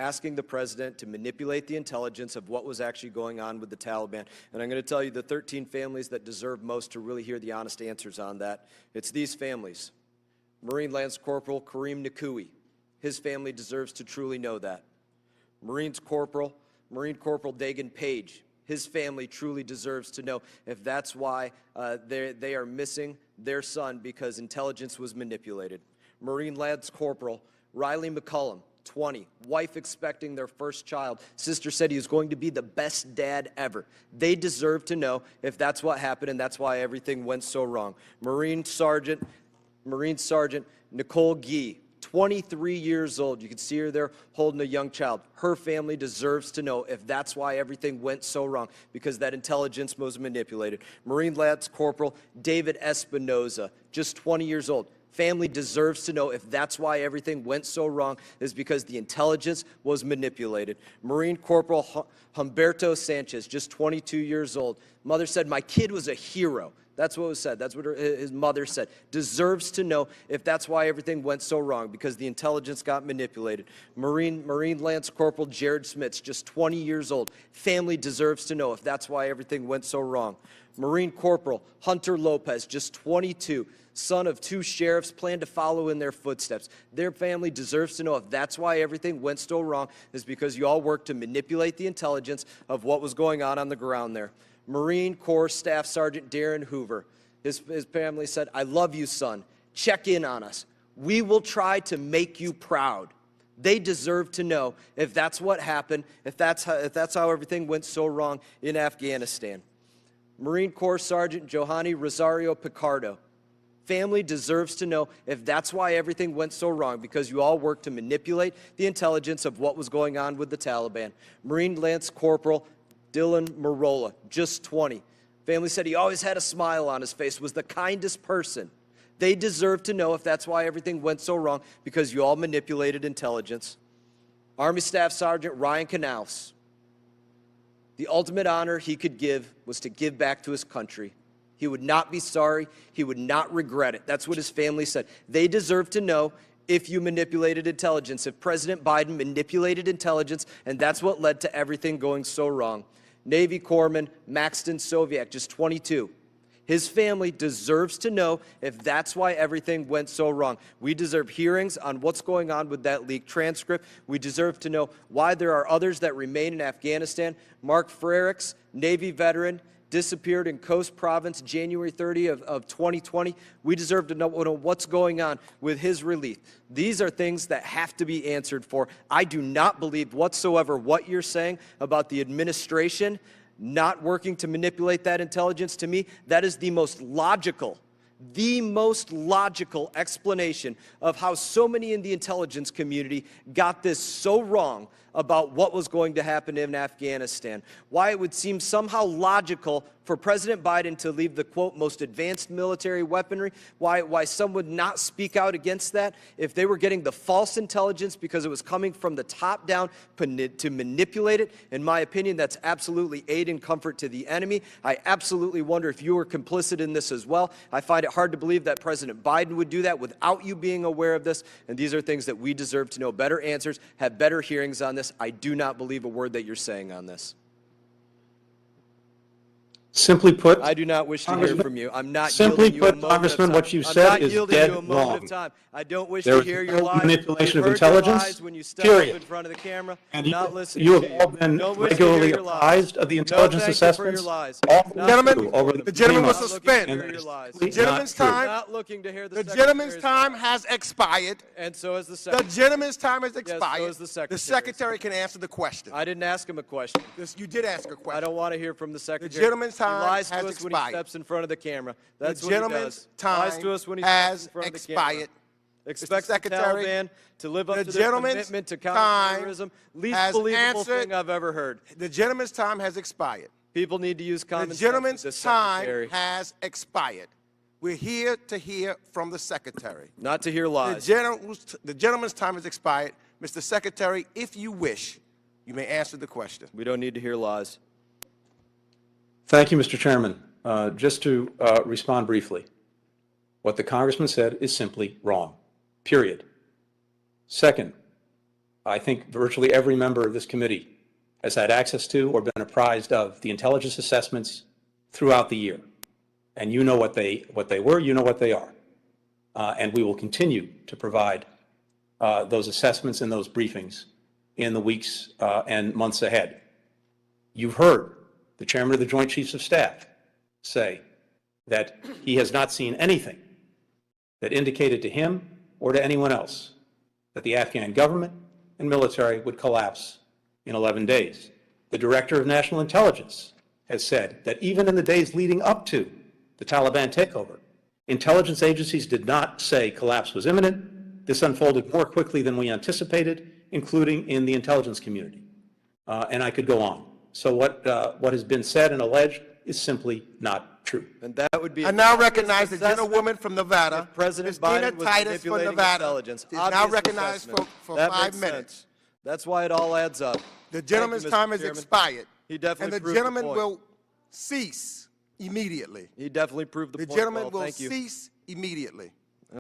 asking the president to manipulate the intelligence of what was actually going on with the Taliban. And I'm going to tell you the 13 families that deserve most to really hear the honest answers on that. It's these families. Marine Lance Corporal Kareem Nakui. His family deserves to truly know that. Marine Corporal Dagan Page. His family truly deserves to know if that's why they are missing their son because intelligence was manipulated. Marine Lance Corporal Riley McCullum, 20, wife expecting their first child. Sister said he was going to be the best dad ever. They deserve to know if that's what happened and that's why everything went so wrong. Marine Sergeant Nicole Gee, 23 years old. You can see her there holding a young child. Her family deserves to know if that's why everything went so wrong, because that intelligence was manipulated. Marine Lance Corporal David Espinoza, just 20 years old. Family deserves to know if that's why everything went so wrong is because the intelligence was manipulated. Marine Corporal Humberto Sanchez, just 22 years old. Mother said, "My kid was a hero." That's what was said. That's what his mother said. Deserves to know if that's why everything went so wrong, because the intelligence got manipulated. Marine Lance Corporal Jared Smits, just 20 years old. Family deserves to know if that's why everything went so wrong. Marine Corporal Hunter Lopez, just 22, son of 2 sheriffs, plan to follow in their footsteps. Their family deserves to know if that's why everything went so wrong is because you all worked to manipulate the intelligence of what was going on the ground there. Marine Corps Staff Sergeant Darren Hoover, his family said, "I love you, son. Check in on us. We will try to make you proud." They deserve to know if that's what happened, if that's how everything went so wrong in Afghanistan. Marine Corps Sergeant Johanny Rosario Picardo, family deserves to know if that's why everything went so wrong, because you all worked to manipulate the intelligence of what was going on with the Taliban. Marine Lance Corporal Dylan Marola, just 20. Family said he always had a smile on his face, was the kindest person. They deserve to know if that's why everything went so wrong, because you all manipulated intelligence. Army Staff Sergeant Ryan Canals, the ultimate honor he could give was to give back to his country. He would not be sorry. He would not regret it. That's what his family said. They deserve to know if you manipulated intelligence, if President Biden manipulated intelligence, and that's what led to everything going so wrong. Navy Corpsman Maxton Soviak, just 22. His family deserves to know if that's why everything went so wrong. We deserve hearings on what's going on with that leaked transcript. We deserve to know why there are others that remain in Afghanistan. Mark Frericks, Navy veteran, disappeared in Coast Province January 30 of 2020. We deserve to know what's going on with his release. These are things that have to be answered for. I do not believe whatsoever what you're saying about the administration not working to manipulate that intelligence. To me, that is the most logical explanation of how so many in the intelligence community got this so wrong about what was going to happen in Afghanistan. Why it would seem somehow logical for President Biden to leave the, quote, most advanced military weaponry, why some would not speak out against that if they were getting the false intelligence because it was coming from the top down to manipulate it. In my opinion, that's absolutely aid and comfort to the enemy. I absolutely wonder if you were complicit in this as well. I find it hard to believe that President Biden would do that without you being aware of this, and these are things that we deserve to know better answers, have better hearings on this. I do not believe a word that you're saying on this. Simply put, I do not wish to hear from you. I'm not simply yielding you a put, moment Congressman, of time. what you've said is dead you a moment wrong. Of time. I don't wish There to is hear no your lies. manipulation You've of heard your intelligence, lies when you step period. up in front of the camera. And not listening you to have all been Don't wish to regularly hear your lies. apprised of the intelligence no, thank you for your assessments. lies. The gentleman will suspend. The gentleman's time. Not looking to hear the gentleman's time has expired. And so is the secretary. The gentleman's time has expired. Yes, so is the secretary. The secretary can answer the question. I didn't ask him a question. You did ask a question. I don't want to hear from the secretary. The gentleman's time he lies to has us expired. when he steps in front of the camera. That's the what he gentleman's does. time Lies to us when he has steps in front of the expired. camera. Expect the Taliban to live up to their commitment to counterterrorism. Least believable thing I've ever heard. The gentleman's time has expired. People need to use common sense. The gentleman's with time has expired. We're here to hear from the secretary. Not to hear lies. The gentleman's time has expired. Mr. Secretary, if you wish, you may answer the question. We don't need to hear lies. Thank you, Mr. Chairman. Just to respond briefly, what the congressman said is simply wrong, period. Second, I think virtually every member of this committee has had access to or been apprised of the intelligence assessments throughout the year. And you know what they were, you know what they are. And we will continue to provide those assessments and those briefings in the weeks and months ahead. You've heard the Chairman of the Joint Chiefs of Staff say that he has not seen anything that indicated to him or to anyone else that the Afghan government and military would collapse in 11 days. The Director of National Intelligence has said that even in the days leading up to the Taliban takeover, intelligence agencies did not say collapse was imminent. This unfolded more quickly than we anticipated, including in the intelligence community. And I could go on. So what has been said and alleged is simply not true. And that would be. I now recognize the gentlewoman from Nevada, President Ms. Dina Biden was Titus from manipulating Nevada, intelligence. is now Obvious recognized assessment. for That 5 makes minutes. sense. That's why it all adds up. The gentleman's Thank you, Mr. time has Chairman. expired. He definitely and the proved gentleman the point. will cease immediately. He definitely proved the The point. gentleman Well, will thank you. cease immediately.